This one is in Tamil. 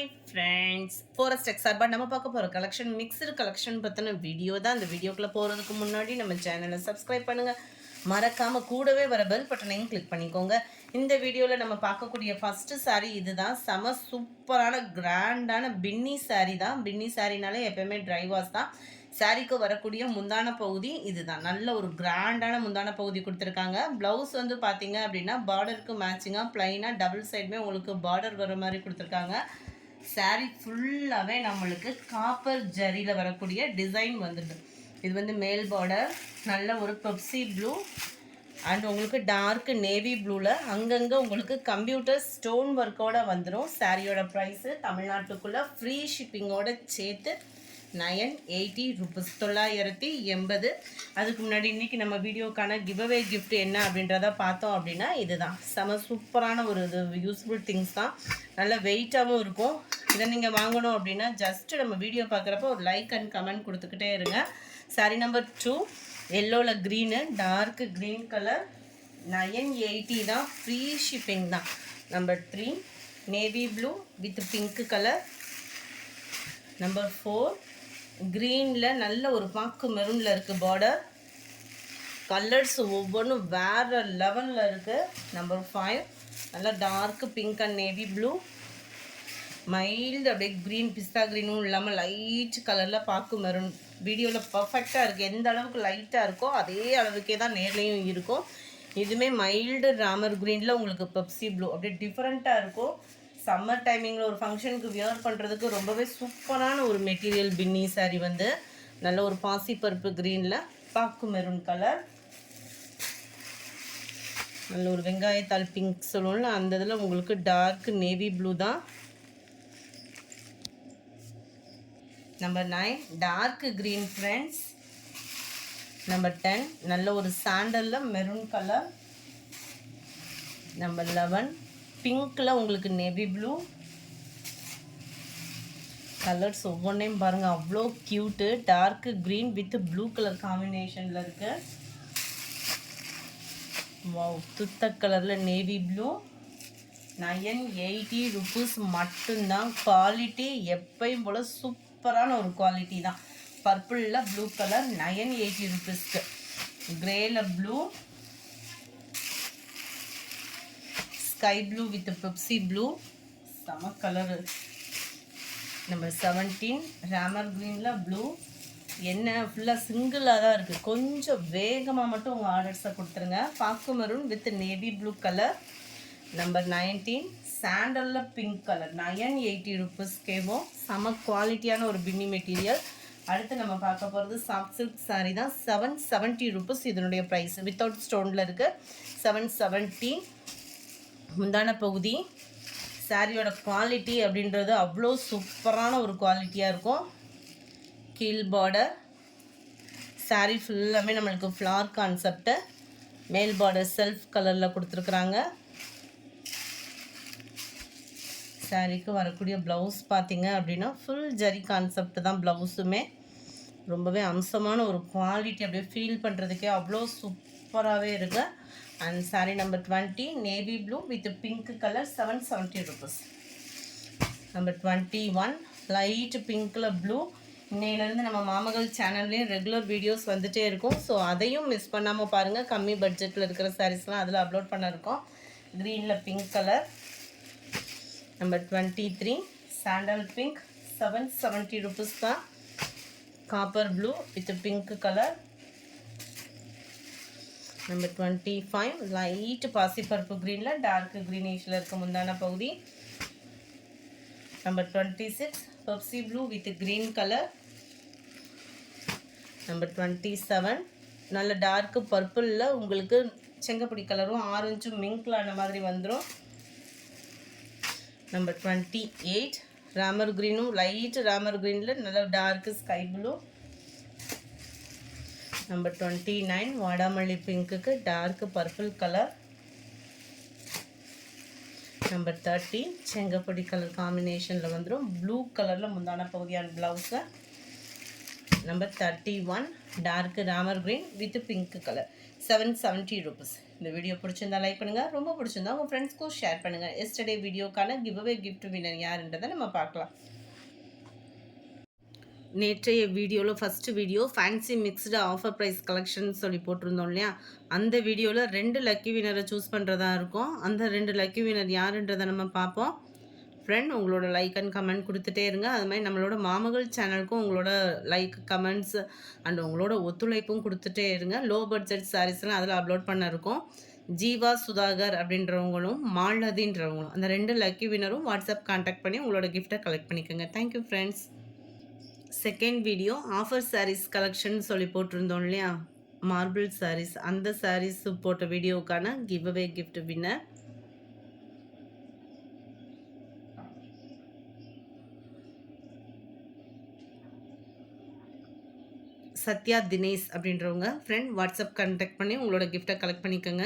ஹாய் ஃப்ரெண்ட்ஸ், ஃபாரஸ்ட் டெக் சார்பாக நம்ம பார்க்க போகிற கலெக்ஷன் மிக்சடு கலெக்ஷன் பற்றின வீடியோ தான். அந்த வீடியோக்குள்ளே போகிறதுக்கு முன்னாடி நம்ம சேனலை சப்ஸ்கிரைப் பண்ணுங்கள். மறக்காமல் கூடவே வர பெல் பட்டனையும் கிளிக் பண்ணிக்கோங்க. இந்த வீடியோவில் நம்ம பார்க்கக்கூடிய ஃபஸ்ட்டு சாரீ இது தான். செம சூப்பரான கிராண்டான பின்னி சாரீ தான். பின்னி சாரீனாலே எப்போயுமே ட்ரை வாஷ் தான். சாரீக்கு வரக்கூடிய முந்தான பகுதி இதுதான். நல்ல ஒரு கிராண்டான முந்தான பகுதி கொடுத்துருக்காங்க. ப்ளவுஸ் வந்து பார்த்தீங்க அப்படின்னா பார்டருக்கு மேட்சிங்காக ப்ளைனாக டபுள் சைடுமே உங்களுக்கு பார்டர் வர மாதிரி கொடுத்துருக்காங்க. சாரீ ஃபுல்லாகவே நம்மளுக்கு காப்பர் ஜரியில் வரக்கூடிய டிசைன் வந்துடுது. இது வந்து மேல் பார்டர் நல்ல ஒரு பெப்சி ப்ளூ அண்ட் உங்களுக்கு டார்க் நேவி ப்ளூவில் அங்கங்கே உங்களுக்கு கம்ப்யூட்டர் ஸ்டோன் ஒர்க்கோடு வந்துடும். சாரியோட ப்ரைஸு தமிழ்நாட்டுக்குள்ளே ஃப்ரீ ஷிப்பிங்கோடு சேர்த்து 980 rupees 980. அதுக்கு முன்னாடி இன்றைக்கி நம்ம வீடியோக்கான கிவ்அவே கிஃப்ட் என்ன அப்படின்றத பார்த்தோம் அப்படின்னா இதுதான். செம சூப்பரான ஒரு இது யூஸ்ஃபுல் திங்ஸ் தான். நல்ல வெயிட்டாகவும் இருக்கும். இதை நீங்கள் வாங்கணும் அப்படின்னா ஜஸ்ட்டு நம்ம வீடியோ பார்க்குறப்ப ஒரு லைக் அண்ட் கமெண்ட் கொடுத்துக்கிட்டே இருங்க. சாரி நம்பர் 2 எல்லோவில் க்ரீனு டார்க் க்ரீன் கலர் 980 தான். ஃப்ரீ ஷிப்பிங் தான். Number 3 navy blue with pink colour. Number 4 க்ரீனில் நல்ல ஒரு பாக்கு மெரூனில் இருக்குது பார்டர். கலர்ஸ் ஒவ்வொன்றும் வேறு லெவலில் இருக்குது. நம்பர் 5 நல்லா dark pink and navy blue mild அப்படியே க்ரீன் பிஸ்தா க்ரீனும் இல்லாமல் லைட் கலரில் பாக்கு மெரூன். வீடியோவில் பர்ஃபெக்டாக இருக்குது. எந்த அளவுக்கு லைட்டாக இருக்கோ அதே அளவுக்கே தான் நேர்லேயும் இருக்கும். இதுவுமே மைல்டு ராமர் க்ரீனில் உங்களுக்கு பெப்சி ப்ளூ அப்படியே டிஃப்ரெண்ட்டாக இருக்கும். சம்மர் டைமிங்கில் ஒரு ஃபங்க்ஷனுக்கு வியர் பண்ணுறதுக்கு ரொம்பவே சூப்பரான ஒரு மெட்டீரியல் பின்னி சாரி வந்து நல்ல ஒரு பாசி பருப்பு க்ரீனில் பாக்கு மெரூன் கலர். நல்ல ஒரு வெங்காயத்தாள் பிங்க் சொல்லுவோம்ல அந்த இதில் உங்களுக்கு டார்க் நேவி ப்ளூ தான். Number 9 dark green friends. Number 10 நல்ல ஒரு சாண்டலில் மெரூன் கலர். நம்பர் 11 பிங்க்கில் உங்களுக்கு நேவி ப்ளூ. கலர்ஸ் ஒவ்வொன்றையும் பாருங்கள் அவ்வளோ cute. Dark green with blue colour காம்பினேஷனில் இருக்குது. வாவ், துத்த கலரில் நேவி ப்ளூ 980 rupees மட்டும்தான். குவாலிட்டி எப்பயும் போல் சூப்பரான ஒரு குவாலிட்டி தான். பர்பிளில் ப்ளூ கலர் 980 rupeesக்கு. கிரேயில் blue, sky blue with Pepsi blue செம கலரு. நம்பர் 17 ராமர் க்ரீனில் ப்ளூ. என்ன ஃபுல்லாக சிங்கிளாக தான் இருக்குது. கொஞ்சம் வேகமாக மட்டும் உங்கள் ஆர்டர்ஸை கொடுத்துருங்க. பாக்கு maroon with navy blue colour. Number 19 சாண்டலில் பிங்க் கலர் 980 rupees கேவோம். செம குவாலிட்டியான ஒரு பின்னி மெட்டீரியல். அடுத்து நம்ம பார்க்க போகிறது சாஃப்ட் சில்க் சாரீ தான். 770 rupees இதனுடைய ப்ரைஸ். வித்தவுட் ஸ்டோனில் இருக்குது. 770. முந்தான பகுதி சாரியோட குவாலிட்டி அப்படின்றது அவ்வளோ சூப்பரான ஒரு குவாலிட்டியாக இருக்கும். கீழ் பார்டர் சாரீ ஃபுல்லாமே நம்மளுக்கு ஃப்ளார் கான்செப்ட்டு. மேல் பார்டர் செல்ஃப் கலரில் கொடுத்துருக்குறாங்க. சாரீக்கு வரக்கூடிய ப்ளவுஸ் பார்த்தீங்க அப்படின்னா ஃபுல் ஜரி கான்செப்ட் தான். ப்ளவுஸுமே ரொம்பவே அம்சமான ஒரு குவாலிட்டி. அப்படியே ஃபீல் பண்ணுறதுக்கே அவ்வளோ சூப்பராகவே இருக்குது. And sari number 20 navy blue with pink colour 770 rupees. Number 21 light பிங்க்கில் ப்ளூ. இன்னையிலேருந்து நம்ம மாமகள் சேனல்லேயும் ரெகுலர் வீடியோஸ் வந்துகிட்டே இருக்கும். ஸோ அதையும் மிஸ் பண்ணாமல் பாருங்கள். கம்மி பட்ஜெட்டில் இருக்கிற சாரீஸ்லாம் அதில் அப்லோட் பண்ணியிருக்கோம். க்ரீனில் pink colour. Number 23 sandal pink 770 rupees தான். Copper blue with pink colour. Number 25 light பாசிப்பருப்பு க்ரீனில் டார்க் க்ரீனிஷில் இருக்க முந்தான பகுதி. Number 26 Pepsi blue with green colour. Number 27 நல்ல டார்க் பர்பிளில் உங்களுக்கு செங்கப்பொடி கலரும் ஆரஞ்சும் மிங்க்ல அந்த மாதிரி வந்துடும். நம்பர் 28 ராமர் க்ரீனும் லைட் ராமர் க்ரீனில் நல்ல டார்க் ஸ்கை ப்ளூ. நம்பர் 29 வாடாமல்லி பிங்க்குக்கு டார்க் பர்பிள் கலர். நம்பர் 30 செங்கப்பொடி கலர் காம்பினேஷனில் வந்துடும். ப்ளூ கலரில் முந்தான பகுதியான blouse. Number 31 dark Ramar green with pink colour 770 rupees. இந்த வீடியோ பிடிச்சிருந்தா லைக் பண்ணுங்கள், ரொம்ப பிடிச்சிருந்தா உங்கள் ஃப்ரெண்ட்ஸ்க்கும் ஷேர் பண்ணுங்கள். எஸ்டர்டே வீடியோக்கான கிவ்அவே கிஃப்ட் வின்னர் யாருன்றதை நம்ம பார்க்கலாம். நேற்றைய வீடியோவில் first video fancy mixed offer price collection சொல்லி போட்டிருந்தோம் இல்லையா, அந்த வீடியோவில் 2 லக்கி வினரை சூஸ் பண்ணுறதா இருக்கும். அந்த 2 லக்கி வினர் யாருன்றதை நம்ம பார்ப்போம். ஃப்ரெண்ட், உங்களோட லைக் அண்ட் கமெண்ட் கொடுத்துட்டே இருங்க. அது மாதிரி நம்மளோட மாமகள் சேனலுக்கும் உங்களோட லைக் கமெண்ட்ஸ் அண்ட் உங்களோட ஒத்துழைப்பும் கொடுத்துட்டே இருங்க. லோ பட்ஜெட் சாரீஸ்லாம் அதில் அப்லோட் பண்ண இருக்கும். ஜீவா சுதாகர் அப்படின்றவங்களும் மாலதின்றவங்களும் அந்த 2 லக்கி வினரும் வாட்ஸ்அப் கான்டாக்ட் பண்ணி உங்களோட கிஃப்ட்டை கலெக்ட் பண்ணிக்கோங்க. Thank you friends. Second video offer sarees collection சொல்லி போட்டிருந்தோம் இல்லையா, மார்பிள் சாரீஸ், அந்த சாரீஸ் போட்ட வீடியோக்கான giveaway gift winner Sathya Dinesh அப்படின்றவங்க. ஃப்ரெண்ட், வாட்ஸ்அப் கான்டாக்ட் பண்ணி உங்களோட கிஃப்ட்டை கலெக்ட் பண்ணிக்கோங்க.